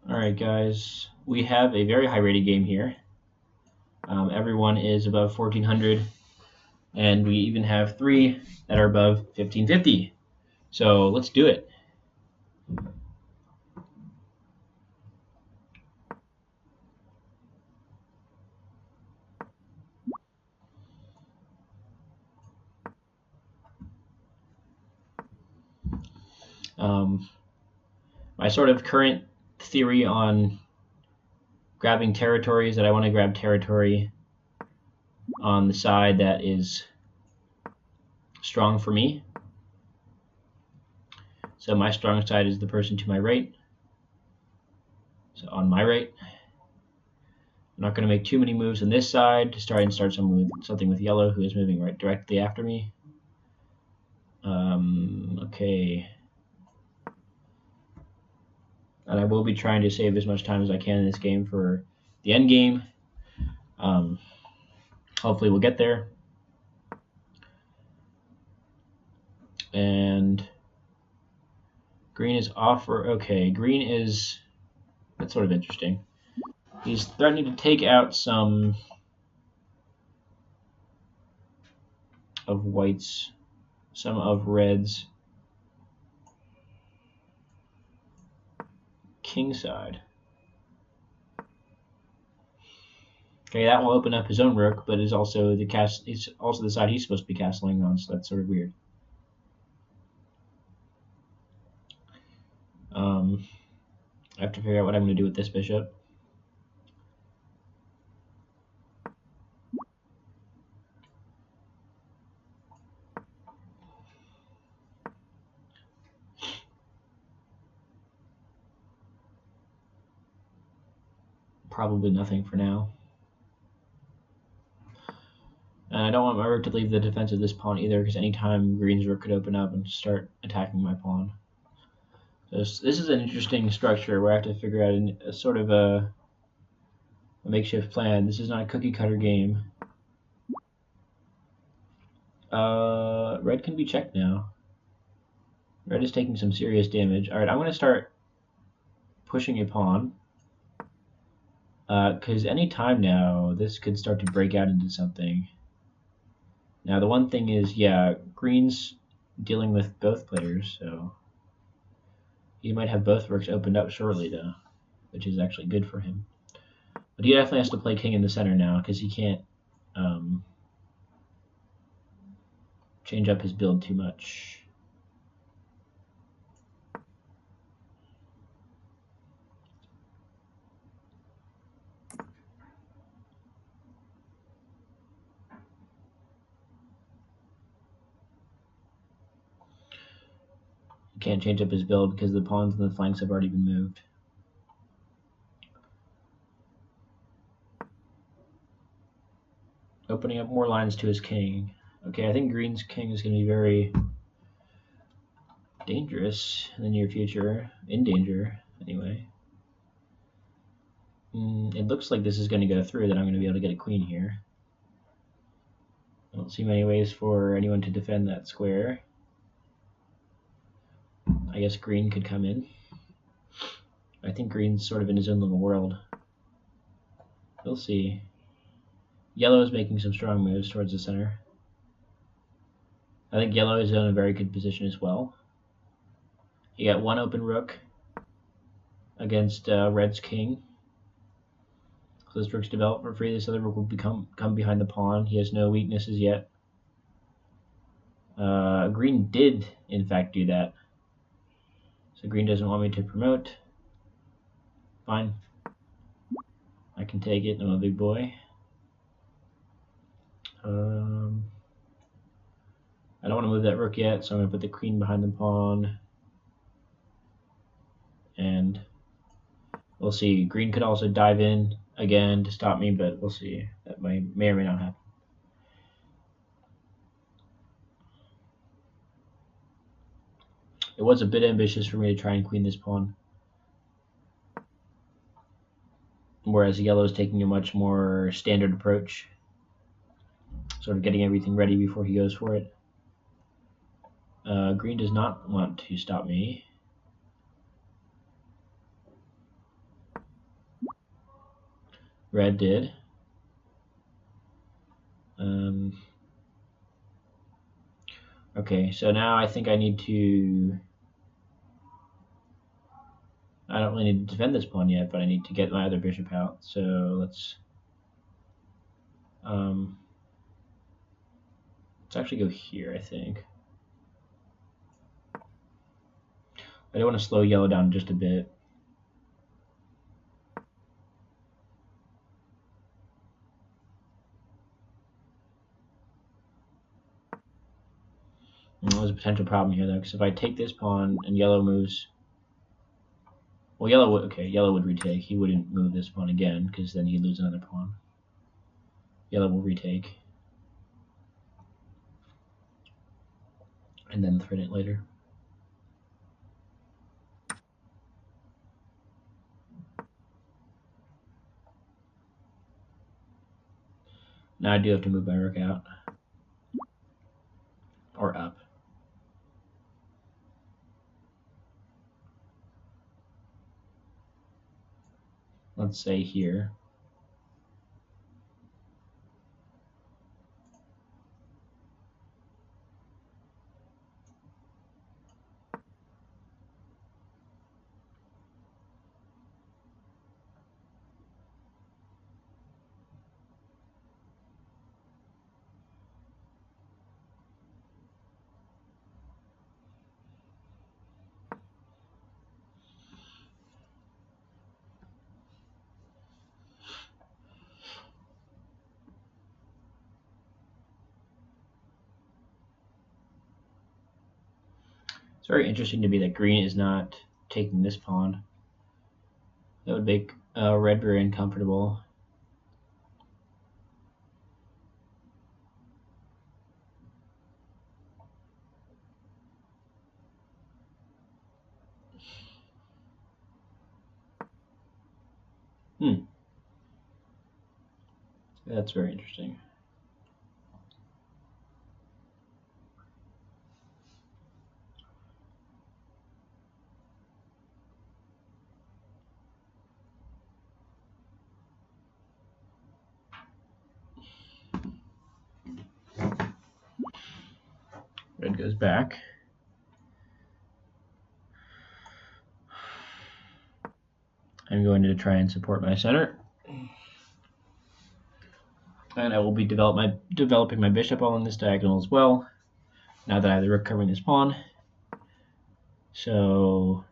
Alright guys, we have a very high rated game here. Everyone is above 1400, and we even have 3 that are above 1550. So let's do it. My sort of current theory on grabbing territory is that I want to grab territory on the side that is strong for me. So my strong side is the person to my right. So on my right. I'm not going to make too many moves on this side to start something with yellow, who is moving right directly after me. Okay. And I will be trying to save as much time as I can in this game for the end game. Hopefully we'll get there. And green is off for, okay, green is, that's sort of interesting. He's threatening to take out some of whites, some of reds. King side. Okay, that will open up his own rook, but is also it's also the side he's supposed to be castling on, so that's sort of weird. I have to figure out what I'm going to do with this bishop. Probably nothing for now. And I don't want my rook to leave the defense of this pawn either, because anytime green's rook could open up and start attacking my pawn. So this is an interesting structure where I have to figure out a sort of a makeshift plan. This is not a cookie cutter game. Red can be checked now. Red is taking some serious damage. Alright, I'm going to start pushing a pawn. Because any time now, this could start to break out into something. Now, the one thing is, yeah, green's dealing with both players, so he might have both rooks opened up shortly, though, which is actually good for him. But he definitely has to play king in the center now, because he can't change up his build too much. He can't change up his build because the pawns and the flanks have already been moved. Opening up more lines to his king. Okay, I think green's king is going to be very dangerous in the near future. In danger, anyway. It looks like this is going to go through, that I'm going to be able to get a queen here. I don't see many ways for anyone to defend that square. I guess green could come in. I think green's sort of in his own little world. We'll see. Yellow is making some strong moves towards the center. I think yellow is in a very good position as well. You got one open rook against red's king. So this rook's developed for free. This other rook will come behind the pawn. He has no weaknesses yet. Green did, in fact, do that. So green doesn't want me to promote. Fine. I can take it. I'm a big boy. I don't want to move that rook yet, so I'm going to put the queen behind the pawn. And we'll see. Green could also dive in again to stop me, but we'll see. That may or may not happen. It was a bit ambitious for me to try and queen this pawn. Whereas yellow is taking a much more standard approach. Sort of getting everything ready before he goes for it. Green does not want to stop me. Red did. Okay, so now I think I need to... I don't really need to defend this pawn yet, but I need to get my other bishop out. So let's actually go here, I think. I do want to slow yellow down just a bit. There's a potential problem here, though, because if I take this pawn and yellow moves... Well, yellow would retake. He wouldn't move this pawn again, because then he'd lose another pawn. Yellow will retake. And then threaten it later. Now I do have to move my rook out. Or up. Let's say here. It's very interesting to me that green is not taking this pawn. That would make red very uncomfortable. That's very interesting. Red goes back. I'm going to try and support my center. And I will be developing my bishop along this diagonal as well, now that I have the rook covering this pawn. So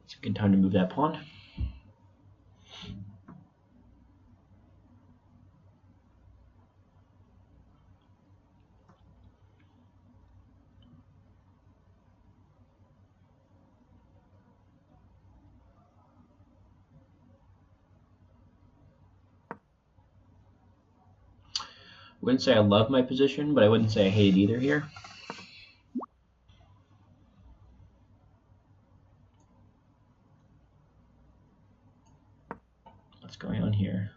it's a good time to move that pawn. I wouldn't say I love my position, but I wouldn't say I hate it either here. What's going on here?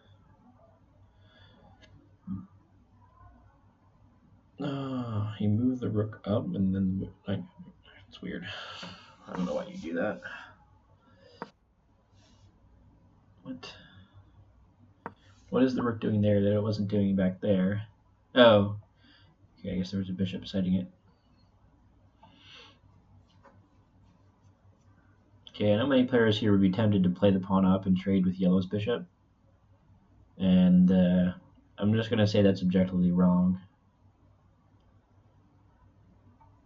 Oh, he moved the rook up and then it's weird. I don't know why you do that. What is the rook doing there that it wasn't doing back there? Oh, okay, I guess there was a bishop beside it. Okay, I know many players here would be tempted to play the pawn up and trade with yellow's bishop. And I'm just going to say that's objectively wrong.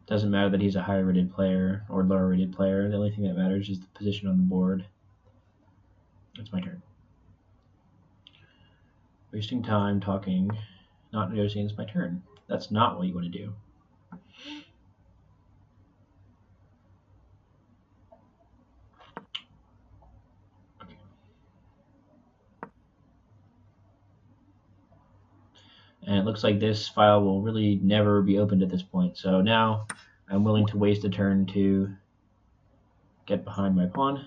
Doesn't matter that he's a higher rated player or lower rated player. The only thing that matters is the position on the board. It's my turn. Wasting time talking, not negotiating, it's my turn. That's not what you want to do. Okay. And it looks like this file will really never be opened at this point. So now I'm willing to waste a turn to get behind my pawn.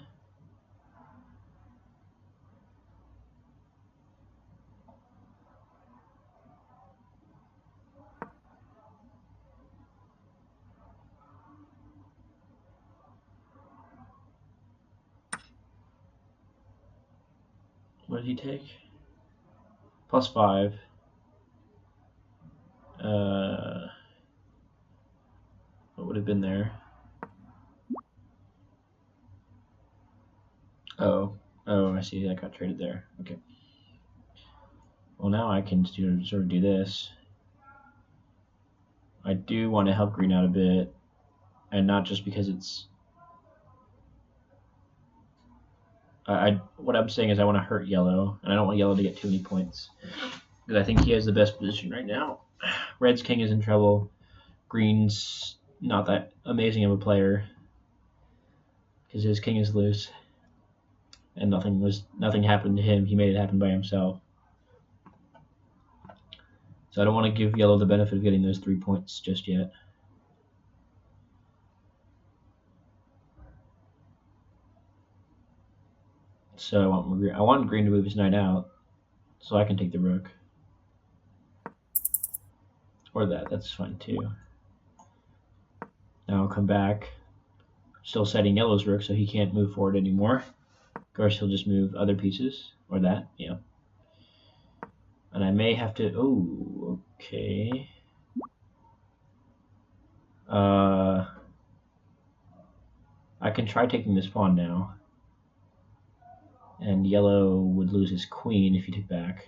What did he take? +5. What would have been there? Oh, I see. That got traded there. Okay. Well, now I can sort of do this. I do want to help green out a bit, and not just because it's. What I'm saying is I want to hurt yellow, and I don't want yellow to get too many points because I think he has the best position right now. Red's king is in trouble. Green's not that amazing of a player because his king is loose, and nothing happened to him. He made it happen by himself. So I don't want to give yellow the benefit of getting those 3 points just yet. So I want green to move his knight out, so I can take the rook. Or that's fine too. Now I'll come back, still setting yellow's rook so he can't move forward anymore. Of course, he'll just move other pieces, or that, yeah. And I may have to, oh, okay. I can try taking this pawn now. And yellow would lose his queen if he took back.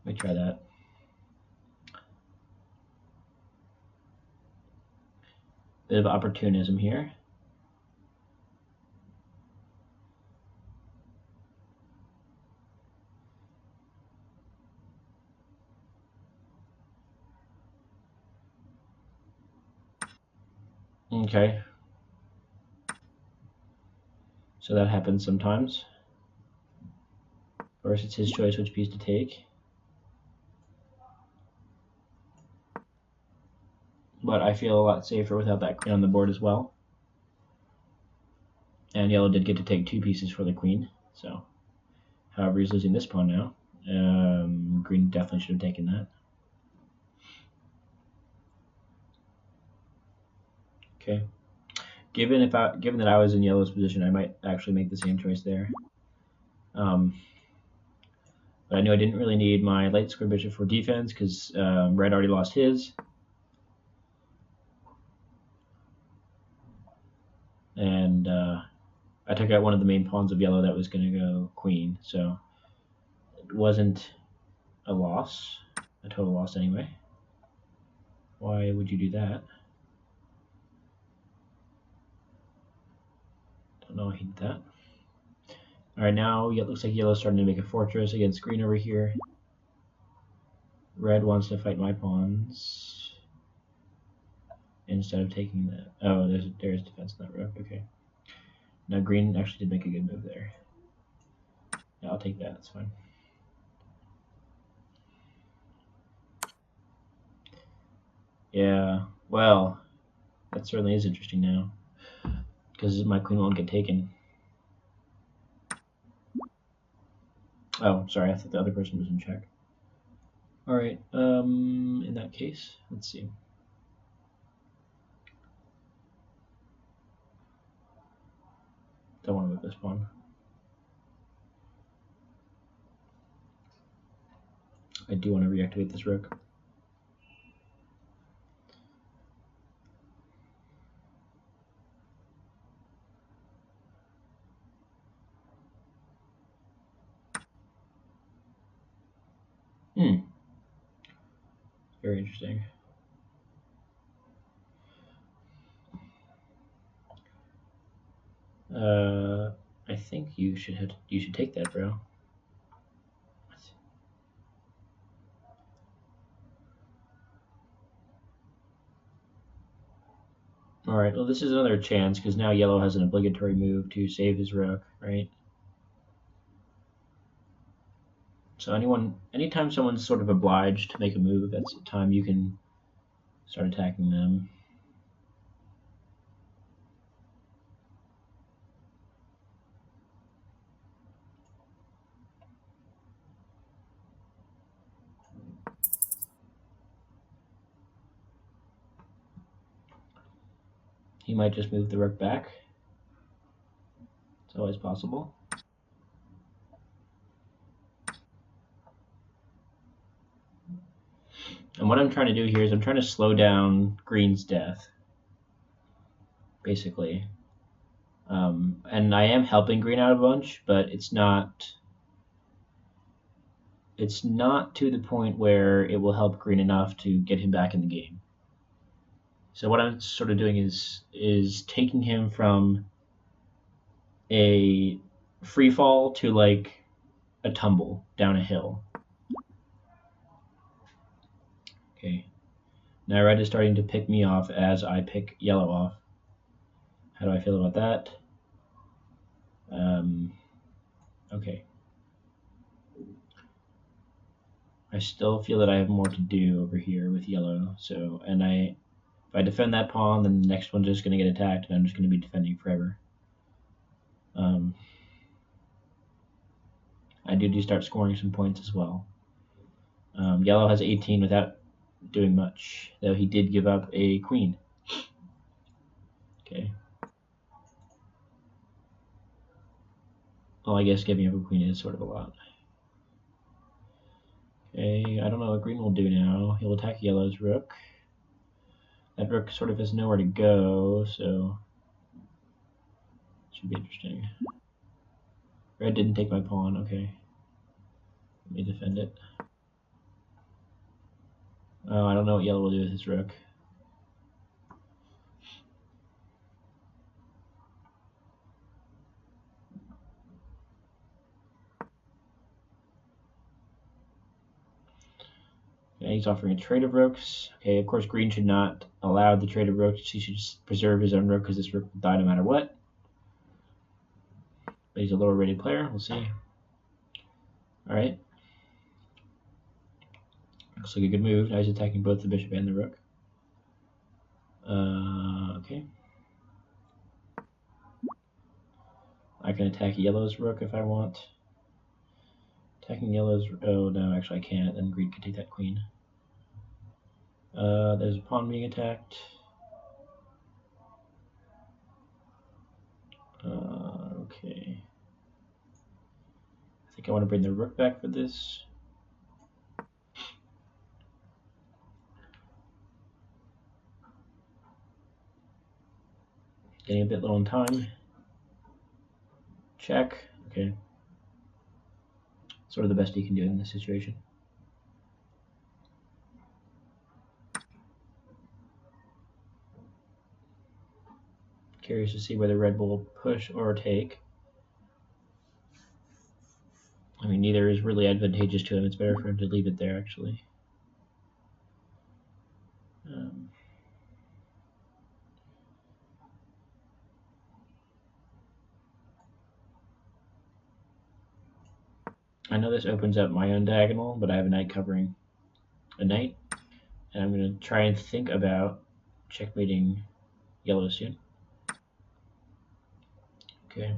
Let me try that. Bit of opportunism here. Okay. So that happens sometimes. Of course, it's his choice which piece to take. But I feel a lot safer without that queen on the board as well. And yellow did get to take 2 pieces for the queen. So, however, he's losing this pawn now. Green definitely should have taken that. Okay. Given that I was in yellow's position, I might actually make the same choice there. But I knew I didn't really need my light square bishop for defense because red already lost his. And I took out one of the main pawns of yellow that was going to go queen, so it wasn't a loss, a total loss anyway. Why would you do that? Don't know why he did that. Alright, now it looks like yellow's starting to make a fortress against green over here. Red wants to fight my pawns instead of taking that. Oh, there's defense on that rook. Okay. Now green actually did make a good move there. Yeah, I'll take that. That's fine. Yeah. Well, that certainly is interesting now because my queen won't get taken. Oh, sorry. I thought the other person was in check. All right. In that case, let's see. Don't want to move this pawn. I do want to reactivate this rook. Very interesting. I think you should take that, bro. All right. Well, this is another chance because now yellow has an obligatory move to save his rook, right? So anytime someone's sort of obliged to make a move, that's the time you can start attacking them. He might just move the rook back. It's always possible. And what I'm trying to do here is I'm trying to slow down green's death, basically. And I am helping green out a bunch, but it's not to the point where it will help green enough to get him back in the game. So what I'm sort of doing is taking him from a free fall to like a tumble down a hill. Okay. Now red is starting to pick me off as I pick yellow off. How do I feel about that? Okay. I still feel that I have more to do over here with yellow. So, and if I defend that pawn, then the next one's just going to get attacked, and I'm just going to be defending forever. I do start scoring some points as well. Yellow has 18 without doing much, though he did give up a queen. Okay. Well, I guess giving up a queen is sort of a lot. Okay, I don't know what green will do now. He'll attack yellow's rook. That rook sort of has nowhere to go, so it should be interesting. Red didn't take my pawn, okay. Let me defend it. Oh, I don't know what yellow will do with his rook. Okay, he's offering a trade of rooks. Okay, of course green should not allow the trade of rooks. He should just preserve his own rook because this rook will die no matter what. But he's a lower rated player, we'll see. Alright. Looks like a good move. Now he's attacking both the bishop and the rook. Okay. I can attack yellow's rook if I want. Attacking yellow's... Oh, no, actually I can't. Then green can take that queen. There's a pawn being attacked. Okay. I think I want to bring the rook back for this. Getting a bit low on time. Check. Okay. Sort of the best he can do in this situation. Curious to see whether red will push or take. I mean, neither is really advantageous to him. It's better for him to leave it there, actually. I know this opens up my own diagonal, but I have a knight covering a knight. And I'm going to try and think about checkmating yellow soon. Okay.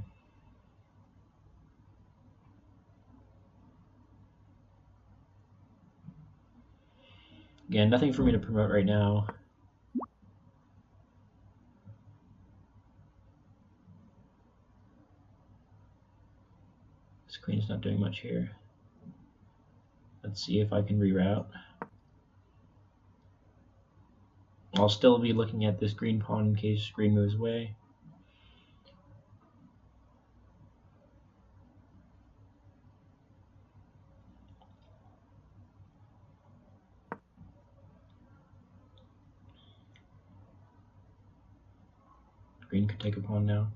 Again, nothing for me to promote right now. This queen's not doing much here. Let's see if I can reroute. I'll still be looking at this green pawn in case green moves away. Green could take a pawn now.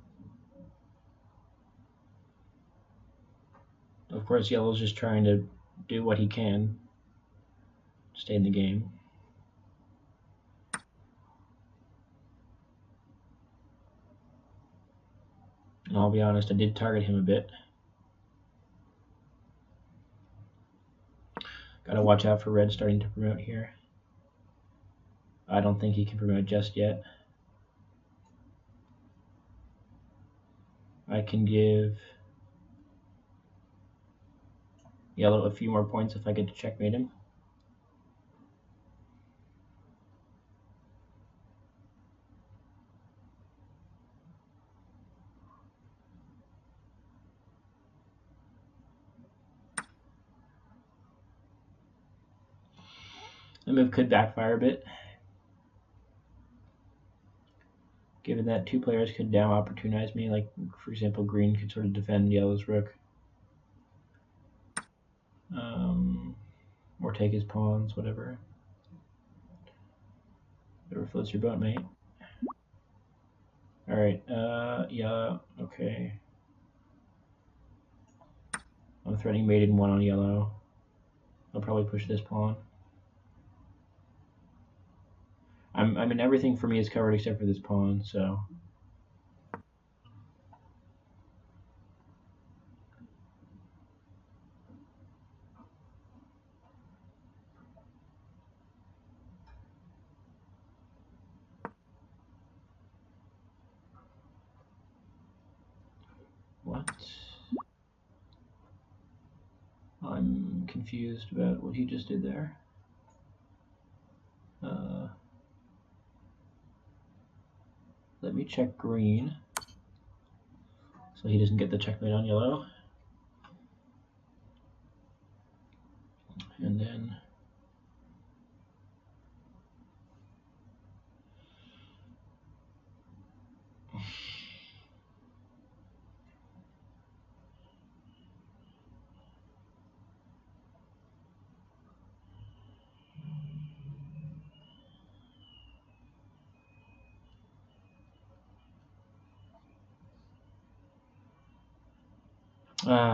Of course, yellow's just trying to do what he can to stay in the game. And I'll be honest, I did target him a bit. Gotta watch out for red starting to promote here. I don't think he can promote just yet. I can give yellow a few more points if I get to checkmate him. move could backfire a bit, given that two players could now opportunize me. Like, for example, green could sort of defend yellow's rook. Or take his pawns, whatever. Whatever floats your boat, mate. Alright, yeah, okay. I'm threatening mate in 1 on yellow. I'll probably push this pawn. I mean, everything for me is covered except for this pawn, so... What? I'm confused about what he just did there. Let me check green, so he doesn't get the checkmate on yellow. And then...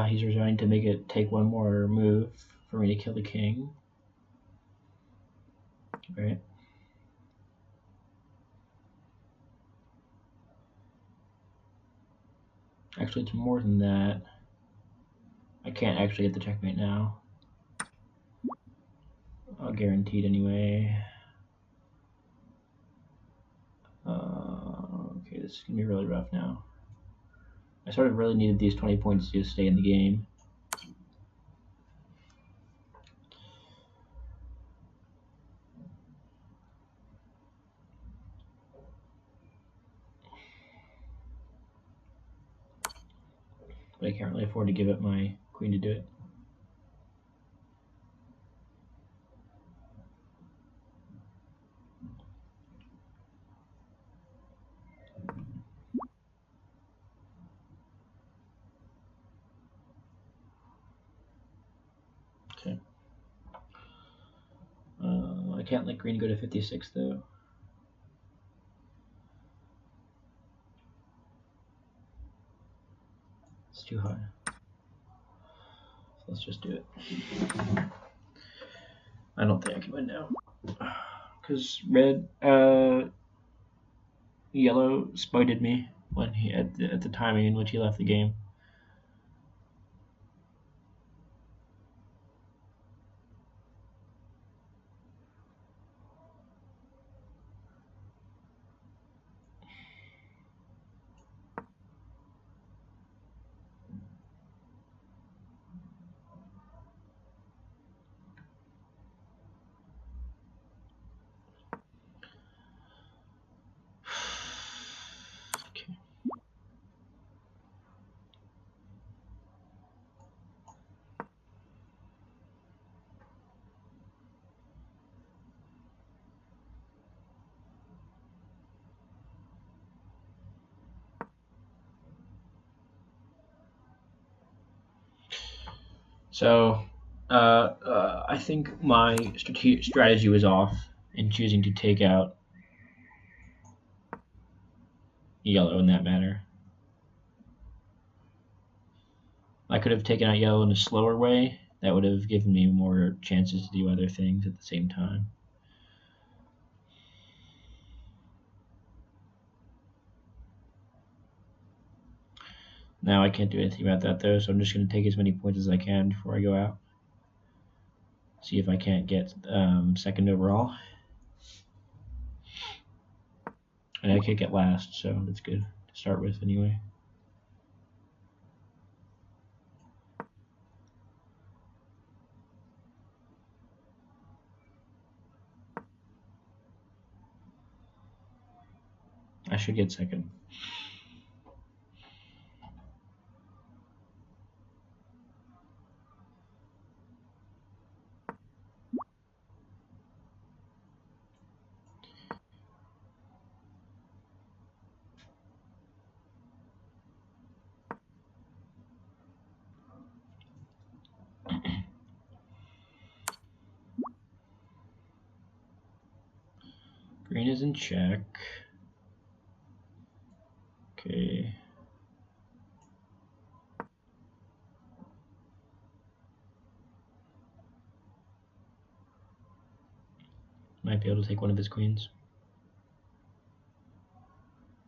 he's resigning to make it take one more move for me to kill the king. Right. Actually, it's more than that. I can't actually get the checkmate now. I'll guaranteed anyway. Okay, this is gonna be really rough now. I sort of really needed these 20 points to stay in the game. But I can't really afford to give up my queen to do it. Okay. I can't let green go to 56 though. It's too high. So let's just do it. I don't think I can win now. Because yellow spited me when he at the timing in which he left the game. So, I think my strategy was off in choosing to take out yellow in that manner. I could have taken out yellow in a slower way. That would have given me more chances to do other things at the same time. Now I can't do anything about that though, so I'm just going to take as many points as I can before I go out. See if I can't get second overall. And I can't get last, so that's good to start with anyway. I should get second. Green is in check. Okay. Might be able to take one of his queens.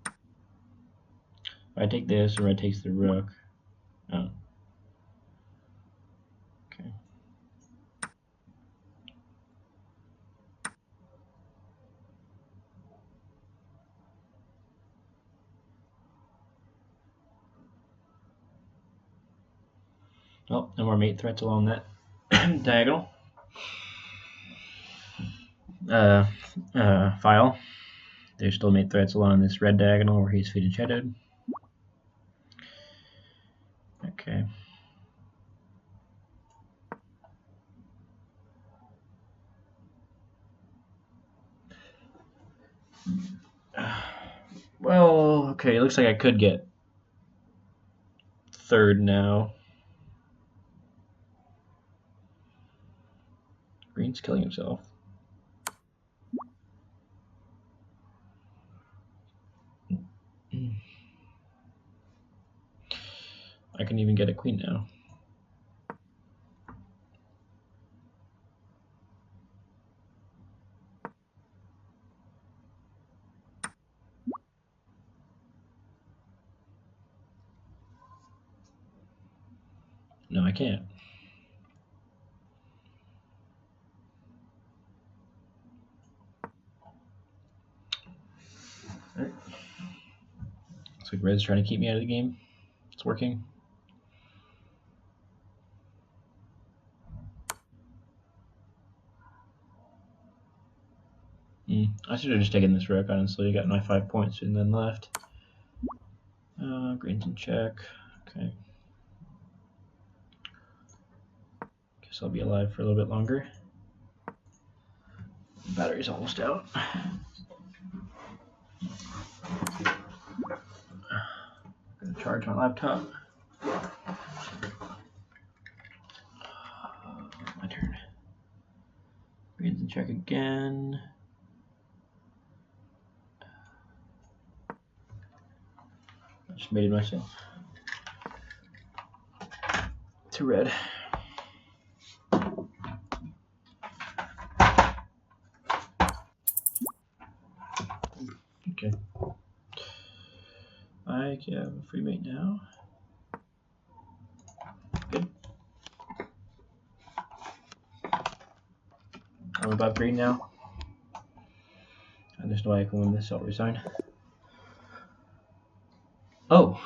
If I take this, and red takes the rook. Oh. Okay. Oh, no more mate threats along that diagonal. File. There's still mate threats along this red diagonal where he's feeding shadowed. Okay. Well, okay, it looks like I could get third now. Green's killing himself. I can even get a queen now. No, I can't. All right. Looks like red's trying to keep me out of the game. It's working. I should have just taken this rook, honestly. I got my 5 points and then left. Green's in check. Okay. Guess I'll be alive for a little bit longer. Battery's almost out. Gonna charge my laptop. My turn. Green's in check again. I just mated myself to red. Okay. I have a free mate now. Good. I'm above green now. And there's no way I can win this, so I'll resign. Oh!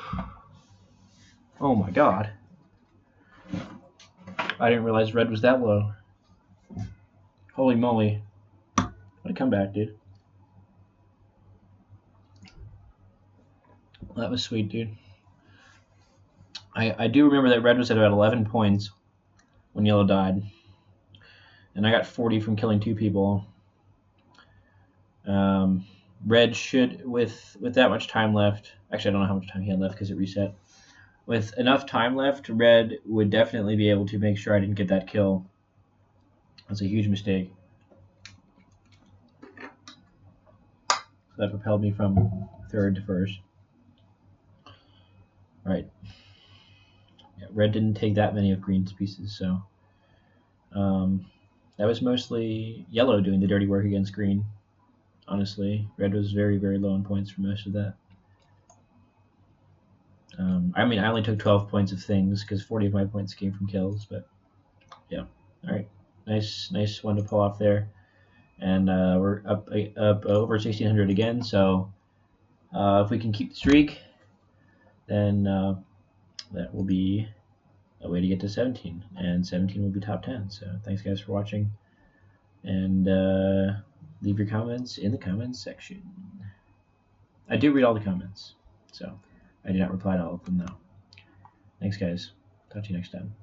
Oh my god. I didn't realize red was that low. Holy moly. What a comeback, dude. That was sweet, dude. I do remember that red was at about 11 points when yellow died. And I got 40 from killing 2 people. Red should, with that much time left, actually I don't know how much time he had left because it reset. With enough time left, red would definitely be able to make sure I didn't get that kill. That's a huge mistake. So that propelled me from third to first. Right. Yeah, red didn't take that many of green's pieces, so that was mostly yellow doing the dirty work against green. Honestly, red was very, very low in points for most of that. I mean, I only took 12 points of things because 40 of my points came from kills, but yeah. All right, nice one to pull off there, and we're up over 1600 again. So if we can keep the streak, then that will be a way to get to 17, and 17 will be top 10. So thanks guys for watching, and leave your comments in the comments section. I do read all the comments, so I do not reply to all of them though. Thanks guys. Talk to you next time.